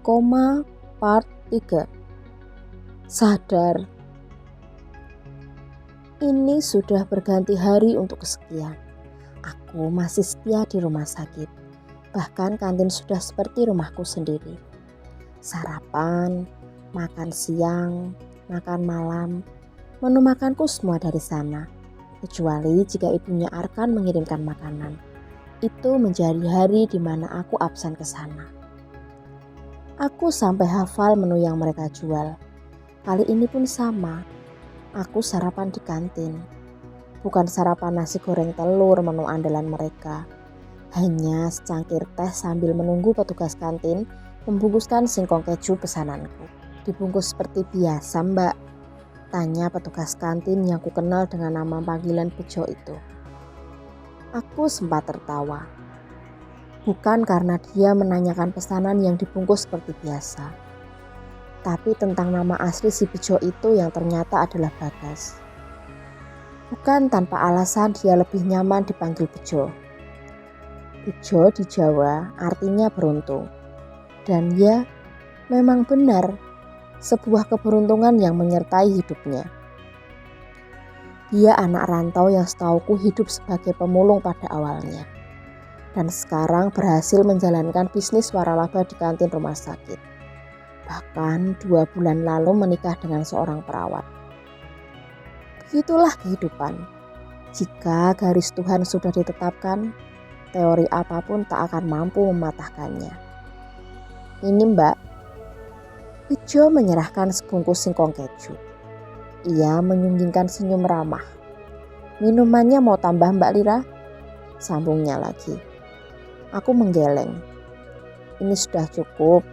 Koma Part 3. Sadar. Ini sudah berganti hari untuk kesekian. Aku masih setia di rumah sakit. Bahkan kantin sudah seperti rumahku sendiri. Sarapan, makan siang, makan malam, menu makanku semua dari sana. Kecuali jika ibunya Arkan mengirimkan makanan. Itu menjadi hari di mana aku absen ke sana. Aku sampai hafal menu yang mereka jual. Kali ini pun sama. Aku sarapan di kantin. Bukan sarapan nasi goreng telur menu andalan mereka. Hanya secangkir teh sambil menunggu petugas kantin membungkuskan singkong keju pesananku. Dibungkus seperti biasa, Mbak. Tanya petugas kantin yang kukenal dengan nama panggilan Bejo itu. Aku sempat tertawa. Bukan karena dia menanyakan pesanan yang dibungkus seperti biasa. Tapi tentang nama asli si Bejo itu yang ternyata adalah Bagas. Bukan tanpa alasan dia lebih nyaman dipanggil Bejo. Bejo di Jawa artinya beruntung. Dan ya, memang benar, sebuah keberuntungan yang menyertai hidupnya. Dia anak rantau yang setauku hidup sebagai pemulung pada awalnya. Dan sekarang berhasil menjalankan bisnis waralaba di kantin rumah sakit. Bahkan 2 bulan lalu menikah dengan seorang perawat. Begitulah kehidupan. Jika garis Tuhan sudah ditetapkan, teori apapun tak akan mampu mematahkannya. Ini, Mbak. Bejo menyerahkan sebungkus singkong keju. Ia menyunggingkan senyum ramah. Minumannya mau tambah, Mbak Lira? Sambungnya lagi. Aku menggeleng. Ini sudah cukup.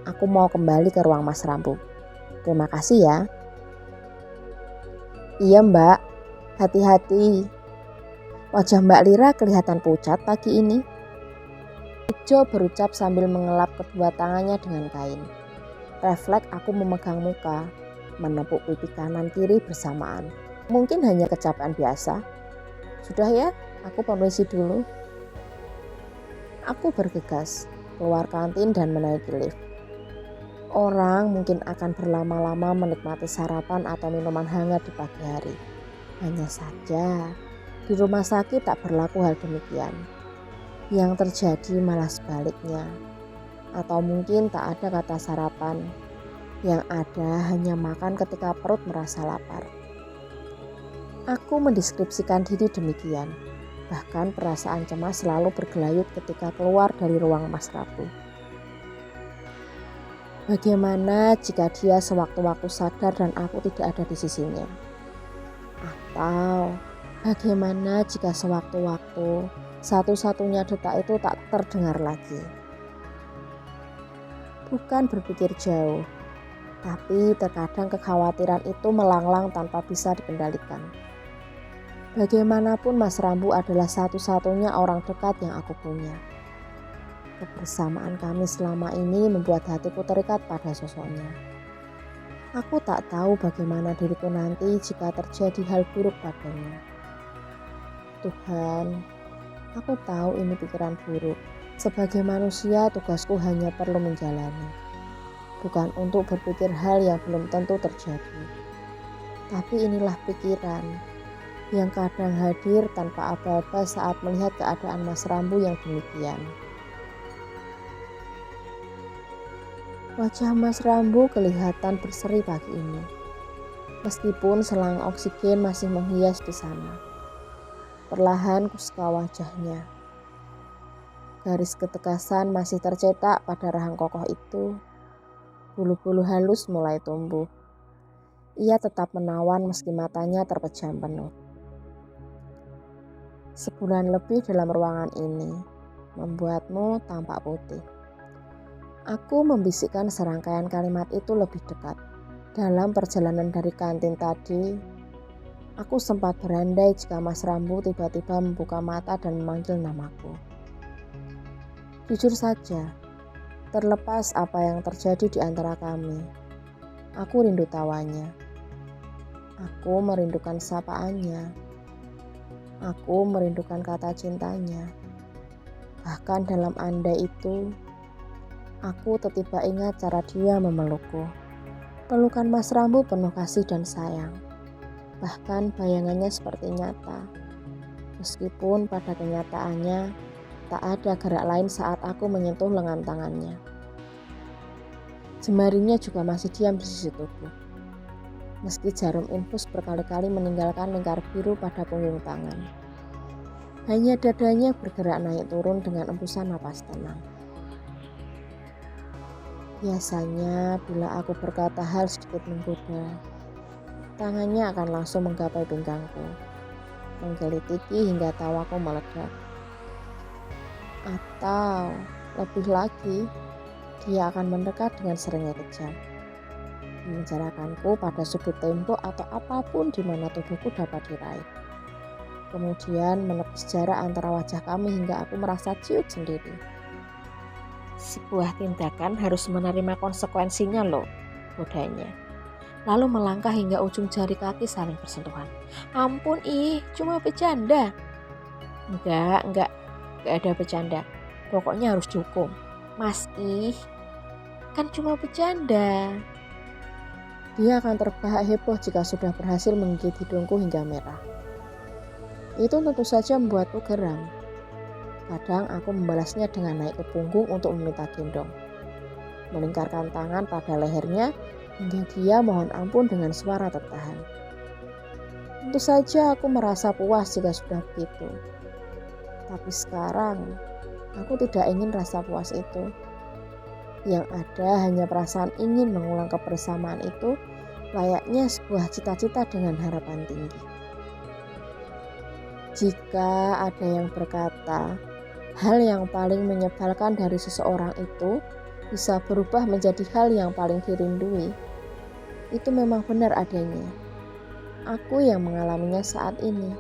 Aku mau kembali ke ruang Mas Rambu. Terima kasih ya. Iya, Mbak. Hati-hati. Wajah Mbak Lira kelihatan pucat pagi ini. Bejo berucap sambil mengelap kedua tangannya dengan kain. Refleks aku memegang muka, menepuk pipi kanan kiri bersamaan. Mungkin hanya kecapean biasa. Sudah ya, aku permisi dulu. Aku bergegas, keluar kantin dan menaiki lift. Orang mungkin akan berlama-lama menikmati sarapan atau minuman hangat di pagi hari. Hanya saja, di rumah sakit tak berlaku hal demikian. Yang terjadi malah sebaliknya. Atau mungkin tak ada kata sarapan. Yang ada hanya makan ketika perut merasa lapar. Aku mendeskripsikan diri demikian. Bahkan perasaan cemas selalu bergelayut ketika keluar dari ruang Mas Rabu. Bagaimana jika dia sewaktu-waktu sadar dan aku tidak ada di sisinya? Atau bagaimana jika sewaktu-waktu satu-satunya detak itu tak terdengar lagi? Bukan berpikir jauh, tapi terkadang kekhawatiran itu melanglang tanpa bisa dikendalikan. Bagaimanapun Mas Rambu adalah satu-satunya orang dekat yang aku punya. Kebersamaan kami selama ini membuat hatiku terikat pada sosoknya. Aku tak tahu bagaimana diriku nanti jika terjadi hal buruk padanya. Tuhan, aku tahu ini pikiran buruk. Sebagai manusia tugasku hanya perlu menjalani. Bukan untuk berpikir hal yang belum tentu terjadi. Tapi inilah pikiran yang kadang hadir tanpa aba-aba saat melihat keadaan Mas Rambu yang demikian. Wajah Mas Rambu kelihatan berseri pagi ini. Meskipun selang oksigen masih menghias di sana. Perlahan kuseka wajahnya. Garis ketegasan masih tercetak pada rahang kokoh itu. Bulu-bulu halus mulai tumbuh. Ia tetap menawan meski matanya terpejam penuh. Sebulan lebih dalam ruangan ini membuatmu tampak putih. Aku membisikkan serangkaian kalimat itu lebih dekat. Dalam perjalanan dari kantin tadi, aku sempat berandai jika Mas Rambu tiba-tiba membuka mata dan memanggil namaku. Jujur saja, terlepas apa yang terjadi di antara kami, aku rindu tawanya. Aku merindukan sapaannya. Aku merindukan kata cintanya. Bahkan dalam andai itu, Aku tiba ingat cara dia memelukku. Pelukan Mas Rambu penuh kasih dan sayang. Bahkan bayangannya seperti nyata. Meskipun pada kenyataannya tak ada gerak lain saat aku menyentuh lengan tangannya. Jemarinya juga masih diam di sisi tubuh. Meski jarum infus berkali-kali meninggalkan lingkar biru pada punggung tangan. Hanya dadanya bergerak naik turun dengan embusan napas tenang. Biasanya bila aku berkata hal sedikit menggoda, tangannya akan langsung menggapai pinggangku, menggelitiki hingga tawaku meledak. Atau lebih lagi, dia akan mendekat dengan seringnya kejam, menjarakanku pada sudut tembok atau apapun di mana tubuhku dapat diraih. Kemudian menepis jarak antara wajah kami hingga aku merasa ciut sendiri. Sebuah tindakan harus menerima konsekuensinya loh, godanya. Lalu melangkah hingga ujung jari kaki saling bersentuhan. Ampun cuma bercanda. Enggak ada bercanda. Pokoknya harus dihukum. Mas kan cuma bercanda. Dia akan terbahak heboh jika sudah berhasil menggigit hidungku hingga merah. Itu tentu saja membuatku geram. Kadang aku membalasnya dengan naik ke punggung untuk meminta gendong. Melingkarkan tangan pada lehernya hingga dia mohon ampun dengan suara tertahan. Tentu saja aku merasa puas jika sudah begitu. Tapi sekarang aku tidak ingin rasa puas itu. Yang ada hanya perasaan ingin mengulang kebersamaan itu layaknya sebuah cita-cita dengan harapan tinggi. Jika ada yang berkata, hal yang paling menyebalkan dari seseorang itu bisa berubah menjadi hal yang paling dirindui. Itu memang benar adanya. Aku yang mengalaminya saat ini.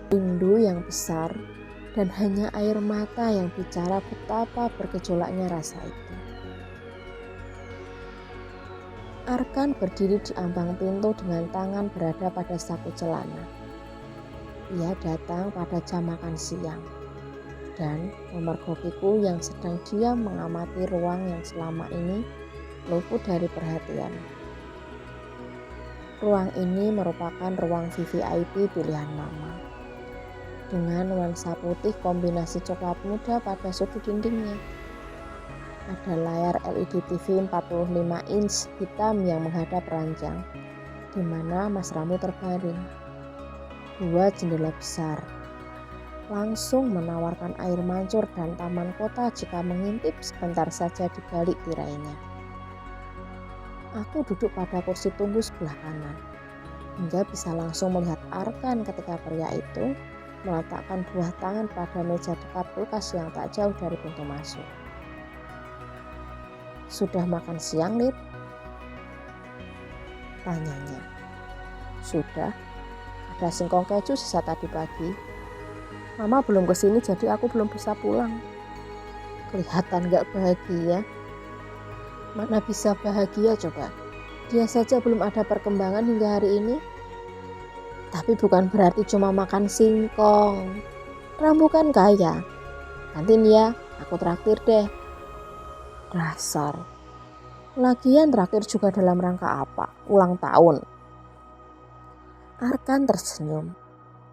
Rindu yang besar dan hanya air mata yang bicara betapa bergejolaknya rasa itu. Arkan berdiri di ambang pintu dengan tangan berada pada saku celana. Ia datang pada jam makan siang. Dan memergokiku yang sedang diam mengamati ruang yang selama ini luput dari perhatian. Ruang ini merupakan ruang VVIP pilihan mama. Dengan nuansa putih kombinasi coklat muda pada sudut dindingnya. Ada layar LED TV 45 inch hitam yang menghadap ranjang, di mana Mas Rambu terbaring. 2 jendela besar. Langsung menawarkan air mancur dan taman kota jika mengintip sebentar saja di balik tirainya. Aku duduk pada kursi tunggu sebelah kanan, hingga bisa langsung melihat Arkan ketika pria itu meletakkan 2 tangan pada meja dekat kulkas yang tak jauh dari pintu masuk. Sudah makan siang, Lid? Tanyanya. Sudah, ada singkong keju sisa tadi pagi. Mama belum kesini jadi aku belum bisa pulang. Kelihatan gak bahagia. Mana bisa bahagia coba. Dia saja belum ada perkembangan hingga hari ini. Tapi bukan berarti cuma makan singkong. Rambu kan kaya. Nanti nih ya, aku traktir deh. Dasar. Lagian traktir juga dalam rangka apa? Ulang tahun. Arkan tersenyum,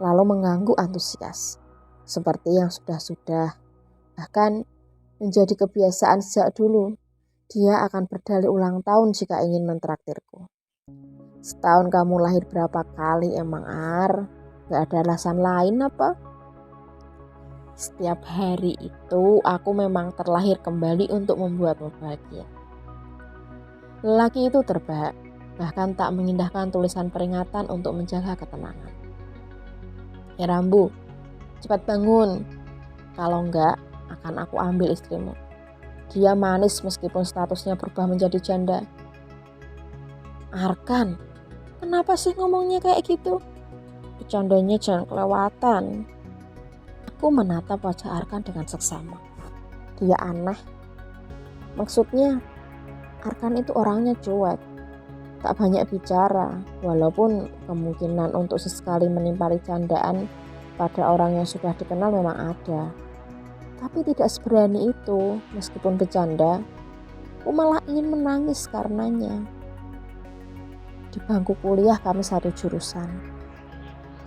lalu mengangguk antusias. Seperti yang sudah-sudah, bahkan menjadi kebiasaan sejak dulu. Dia akan berdalih ulang tahun jika ingin mentraktirku. Setahun kamu lahir berapa kali emang Ar? Gak ada alasan lain apa? Setiap hari itu aku memang terlahir kembali untuk membuatmu bahagia. Lelaki itu terbahak, bahkan tak mengindahkan tulisan peringatan untuk menjaga ketenangan. Ya Rambu, cepat bangun. Kalau enggak, akan aku ambil istrimu. Dia manis meskipun statusnya berubah menjadi janda. Arkan, kenapa sih ngomongnya kayak gitu? Bercandanya jangan kelewatan. Aku menatap wajah Arkan dengan seksama. Dia aneh. Maksudnya, Arkan itu orangnya cuek. Tak banyak bicara, walaupun kemungkinan untuk sesekali menimpali candaan pada orang yang sudah dikenal memang ada. Tapi tidak seberani itu, meskipun bercanda. Aku malah ingin menangis karenanya. Di bangku kuliah kami satu jurusan.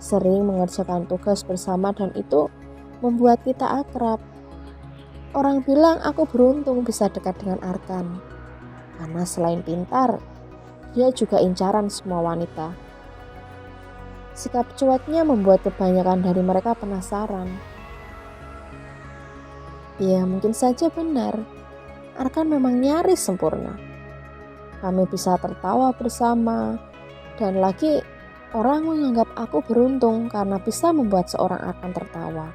Sering mengerjakan tugas bersama dan itu membuat kita akrab. Orang bilang aku beruntung bisa dekat dengan Arkan. Karena selain pintar, dia juga incaran semua wanita. Sikap cueknya membuat kebanyakan dari mereka penasaran. Ya mungkin saja benar, Arkan memang nyaris sempurna. Kami bisa tertawa bersama, dan lagi orang menganggap aku beruntung karena bisa membuat seorang Arkan tertawa.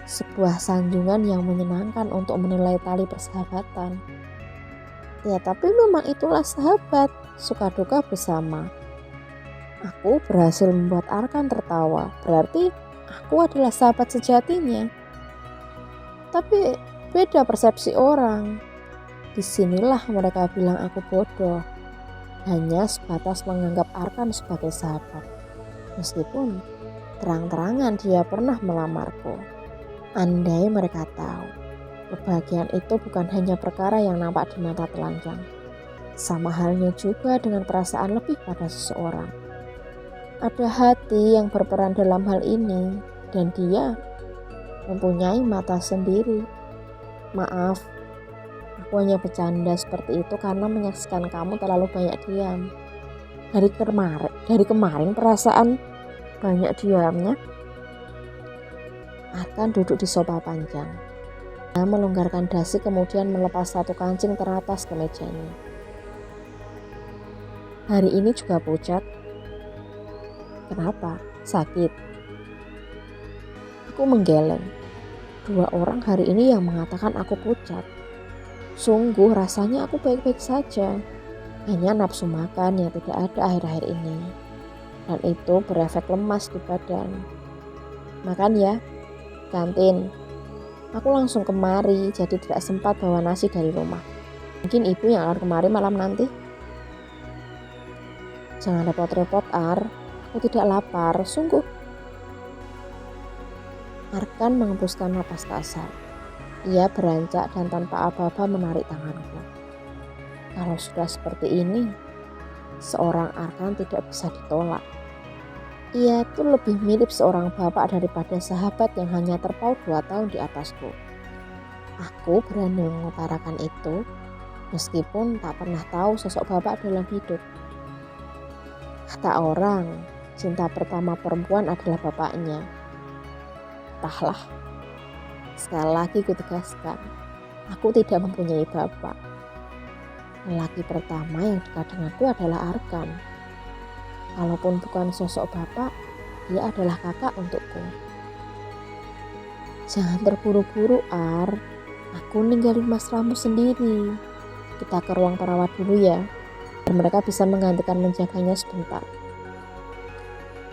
Sebuah sanjungan yang menyenangkan untuk menilai tali persahabatan. Ya tapi memang itulah sahabat, suka duka bersama. Aku berhasil membuat Arkan tertawa, berarti aku adalah sahabat sejatinya. Tapi beda persepsi orang. Disinilah mereka bilang aku bodoh, hanya sebatas menganggap Arkan sebagai sahabat. Meskipun terang-terangan dia pernah melamarku. Andai mereka tahu, kebahagiaan itu bukan hanya perkara yang nampak di mata telanjang. Sama halnya juga dengan perasaan lebih pada seseorang. Ada hati yang berperan dalam hal ini, dan dia mempunyai mata sendiri. Maaf, aku hanya bercanda seperti itu karena menyaksikan kamu terlalu banyak diam. Dari kemarin perasaan banyak diamnya. Arkan duduk di sofa panjang. Dia melonggarkan dasi kemudian melepas satu kancing teratas ke mejanya. Hari ini juga pucat. Kenapa? Sakit? Aku menggeleng. 2 orang hari ini yang mengatakan aku pucat. Sungguh rasanya aku baik-baik saja. Hanya nafsu makan yang tidak ada akhir-akhir ini. Dan itu berefek lemas di badan. Makan ya, kantin. Aku langsung kemari, jadi tidak sempat bawa nasi dari rumah. Mungkin ibu yang akan kemari malam nanti. Jangan repot-repot, Ar. Aku tidak lapar, sungguh. Arkan mengembuskan napas kasar. Ia beranjak dan tanpa aba-aba menarik tanganku. Kalau sudah seperti ini, seorang Arkan tidak bisa ditolak. Ia tuh lebih mirip seorang bapak daripada sahabat yang hanya terpaut 2 tahun di atasku. Aku berani mengutarakan itu, meskipun tak pernah tahu sosok bapak dalam hidup. Kata orang, cinta pertama perempuan adalah bapaknya. Entahlah. Sekali lagi kutegaskan, aku tidak mempunyai bapak. Lelaki pertama yang dekat denganku adalah Arkan. Kalaupun bukan sosok bapak, dia adalah kakak untukku. Jangan terburu-buru, Ar. Aku ninggalin Mas Ramu sendiri. Kita ke ruang perawat dulu ya. Dan mereka bisa menggantikan menjaganya sebentar.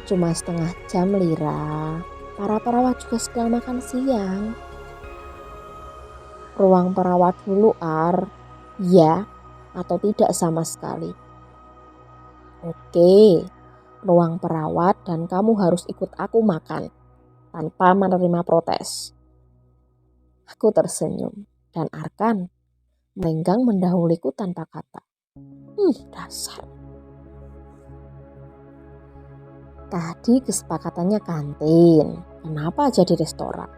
Cuma setengah jam, Lira. Para perawat juga sedang makan siang. Ruang perawat dulu, Ar. Ya, atau tidak sama sekali. Oke, ruang perawat dan kamu harus ikut aku makan tanpa menerima protes. Aku tersenyum dan Arkan melenggang mendahuliku tanpa kata. Dasar. Tadi kesepakatannya kantin, kenapa jadi restoran?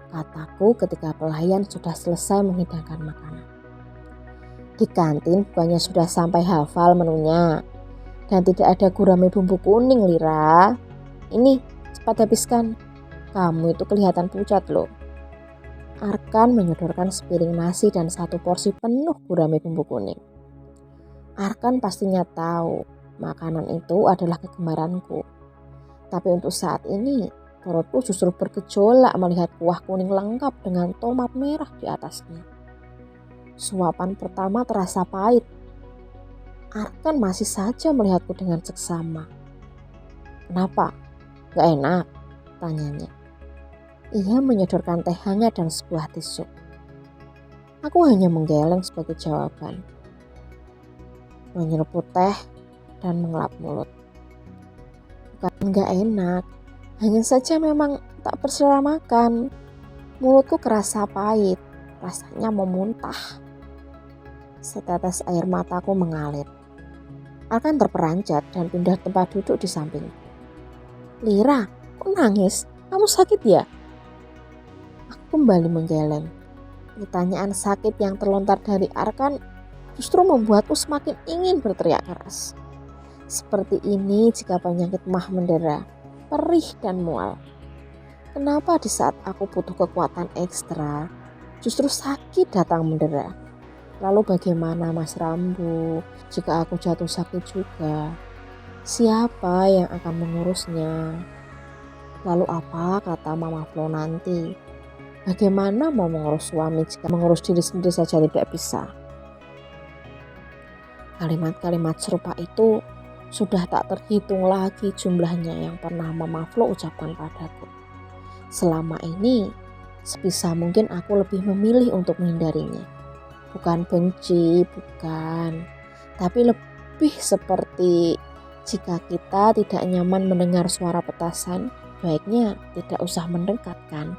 Kataku ketika pelayan sudah selesai menghidangkan makanan. Di kantin bukannya sudah sampai hafal menunya. Dan tidak ada gurame bumbu kuning, Lira. Ini, cepat habiskan. Kamu itu kelihatan pucat loh. Arkan menyodorkan sepiring nasi dan 1 porsi penuh gurame bumbu kuning. Arkan pastinya tahu makanan itu adalah kegemaranku. Tapi untuk saat ini, perutku justru bergejolak melihat kuah kuning lengkap dengan tomat merah di atasnya. Suapan pertama terasa pahit. Arkan masih saja melihatku dengan seksama. Kenapa? Gak enak? Tanyanya. Ia menyodorkan teh hangat dan sebuah tisu. Aku hanya menggeleng sebagai jawaban. Menyeruput teh dan mengelap mulut. Bukan gak enak, hanya saja memang tak berselera makan. Mulutku kerasa pahit, rasanya mau muntah. Setetes air mataku mengalir. Arkan terperanjat dan pindah tempat duduk di samping. Lira, kok nangis? Kamu sakit ya? Aku kembali menggeleng. Pertanyaan sakit yang terlontar dari Arkan justru membuatku semakin ingin berteriak keras. Seperti ini jika penyakit mah mendera, perih dan mual. Kenapa di saat aku butuh kekuatan ekstra, justru sakit datang mendera? Lalu bagaimana Mas Rambu jika aku jatuh sakit juga? Siapa yang akan mengurusnya? Lalu apa kata Mama Flo nanti? Bagaimana mau mengurus suami jika mengurus diri sendiri saja tidak bisa? Kalimat-kalimat serupa itu sudah tak terhitung lagi jumlahnya yang pernah Mama Flo ucapkan padaku. Selama ini, sebisa mungkin aku lebih memilih untuk menghindarinya. Bukan benci, bukan. Tapi lebih seperti jika kita tidak nyaman mendengar suara petasan, baiknya tidak usah mendekat kan.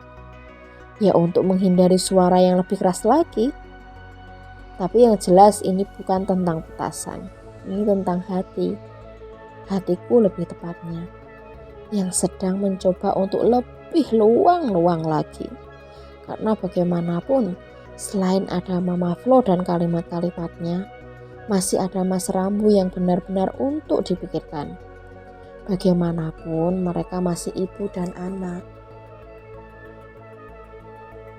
Ya untuk menghindari suara yang lebih keras lagi. Tapi yang jelas ini bukan tentang petasan. Ini tentang hati. Hatiku lebih tepatnya. Yang sedang mencoba untuk lebih luang-luang lagi. Karena bagaimanapun selain ada Mama Flo dan kalimat-kalimatnya, masih ada Mas Rambu yang benar-benar untuk dipikirkan. Bagaimanapun mereka masih ibu dan anak.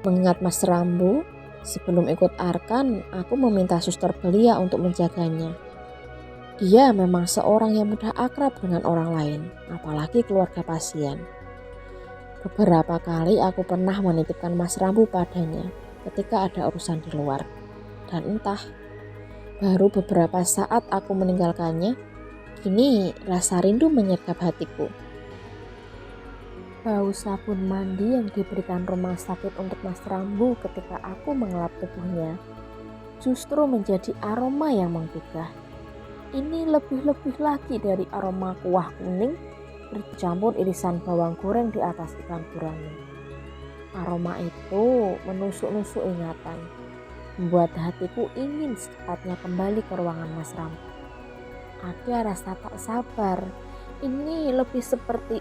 Mengingat Mas Rambu, sebelum ikut Arkan, aku meminta suster belia untuk menjaganya. Dia memang seorang yang mudah akrab dengan orang lain, apalagi keluarga pasien. Beberapa kali aku pernah menitipkan Mas Rambu padanya ketika ada urusan di luar. Dan entah, baru beberapa saat aku meninggalkannya, kini rasa rindu menyergap hatiku. Bau sabun mandi yang diberikan rumah sakit untuk Mas Rambu ketika aku mengelap tubuhnya justru menjadi aroma yang menggugah. Ini lebih-lebih lagi dari aroma kuah kuning bercampur irisan bawang goreng di atas ikan gurame. Aroma itu menusuk-nusuk ingatan, membuat hatiku ingin secepatnya kembali ke ruangan Mas Rambu. Ada rasa tak sabar. Ini lebih seperti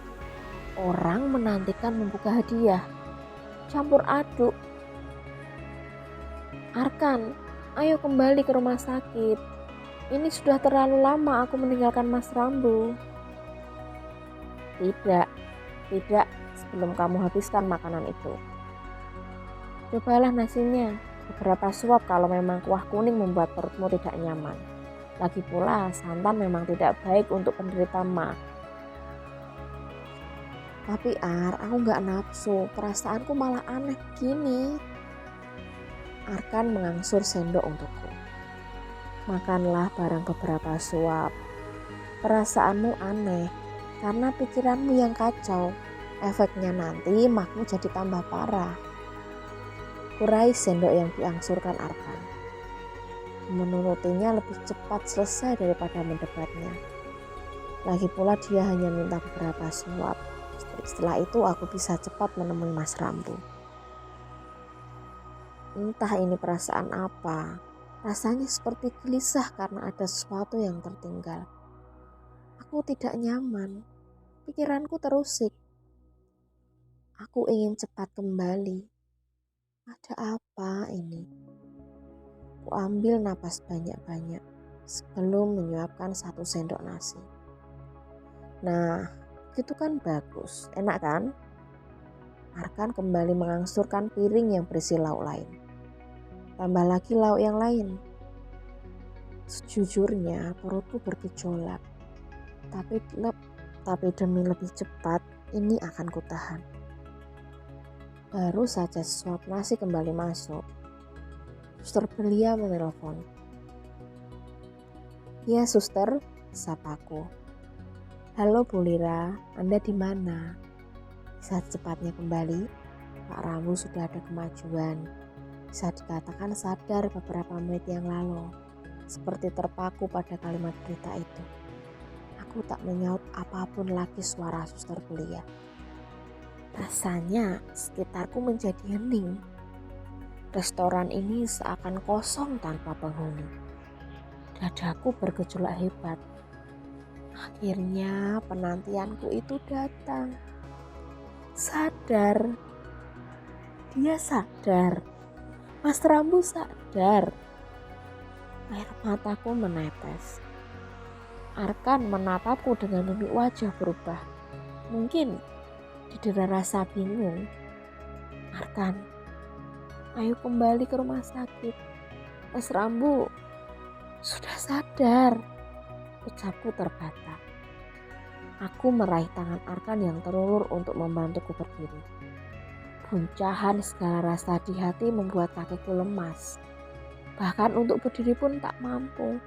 orang menantikan membuka hadiah, campur aduk. Arkan, ayo kembali ke rumah sakit. Ini sudah terlalu lama aku meninggalkan Mas Rambu. Tidak, sebelum kamu habiskan makanan itu. Cobalah nasinya, beberapa suap kalau memang kuah kuning membuat perutmu tidak nyaman. Lagi pula santan memang tidak baik untuk penderita mah. Tapi aku gak nafsu, perasaanku malah aneh gini. Arkan mengangsur sendok untukku. Makanlah barang beberapa suap. Perasaanmu aneh, karena pikiranmu yang kacau. Efeknya nanti mahmu jadi tambah parah. Kurai sendok yang diangsurkan Arkan. Menurutinya lebih cepat selesai daripada mendebatnya. Lagi pula dia hanya minta beberapa suap. Setelah itu aku bisa cepat menemui Mas Rambu. Entah ini perasaan apa. Rasanya seperti gelisah karena ada sesuatu yang tertinggal. Aku tidak nyaman. Pikiranku terusik. Aku ingin cepat kembali. Ada apa ini? Aku ambil napas banyak-banyak sebelum menyuapkan 1 sendok nasi. Nah, itu kan bagus, enak kan? Arkan kembali mengangsurkan piring yang berisi lauk lain. Tambah lagi lauk yang lain. Sejujurnya perutku bergejolak. Tapi demi lebih cepat, ini akan kutahan. Baru saja sesuap nasi kembali masuk. Suster belia menelpon. Ya suster, sapaku. Halo Bu Lira, Anda di mana? Bisa cepatnya kembali? Pak Rambu sudah ada kemajuan. Bisa dikatakan sadar beberapa menit yang lalu. Seperti terpaku pada kalimat berita itu. Aku tak menyaut apapun lagi suara suster belia. Rasanya sekitarku menjadi hening. Restoran ini seakan kosong tanpa penghuni. Dadaku bergejolak hebat. Akhirnya penantianku itu datang. Sadar, dia sadar. Mas Rambu sadar. Air mataku menetes. Arkan menatapku dengan mimik wajah berubah. Mungkin didera rasa bingung. Arkan, ayo kembali ke rumah sakit. Mas Rambu sudah sadar. Ucapku terbata. Aku meraih tangan Arkan yang terulur untuk membantuku berdiri. Guncahan segala rasa di hati membuat kakiku lemas. Bahkan untuk berdiri pun tak mampu.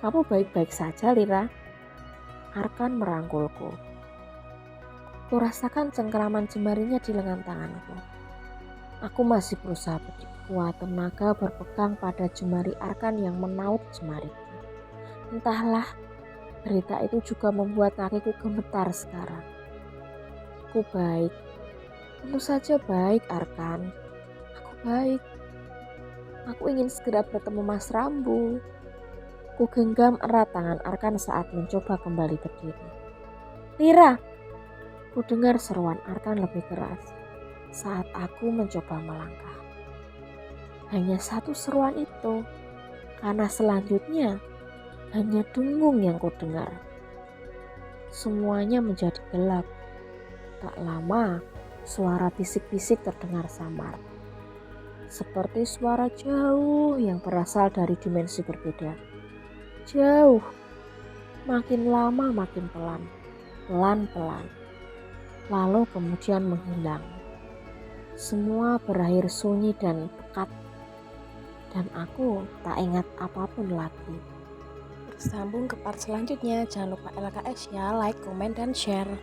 Kamu baik-baik saja, Lira? Arkan merangkulku. Kurasakan cengkeraman jemarinya di lengan tanganku. Aku masih berusaha berkuat tenaga berpegang pada jemari Arkan yang menaut jemariku. Entahlah, berita itu juga membuat kakiku gemetar sekarang. Aku baik. Tentu saja baik, Arkan. Aku baik. Aku ingin segera bertemu Mas Rambu. Ku genggam erat tangan Arkan saat mencoba kembali berdiri. Lira! Ku dengar seruan Arkan lebih keras saat aku mencoba melangkah. Hanya satu seruan itu, karena selanjutnya hanya dengung yang ku dengar. Semuanya menjadi gelap. Tak lama, suara bisik-bisik terdengar samar. Seperti suara jauh yang berasal dari dimensi berbeda. Jauh, makin lama makin pelan, pelan-pelan, lalu kemudian menghilang. Semua berakhir sunyi dan pekat, dan aku tak ingat apapun lagi. Bersambung ke part selanjutnya, jangan lupa LKS ya, like, komen, dan share.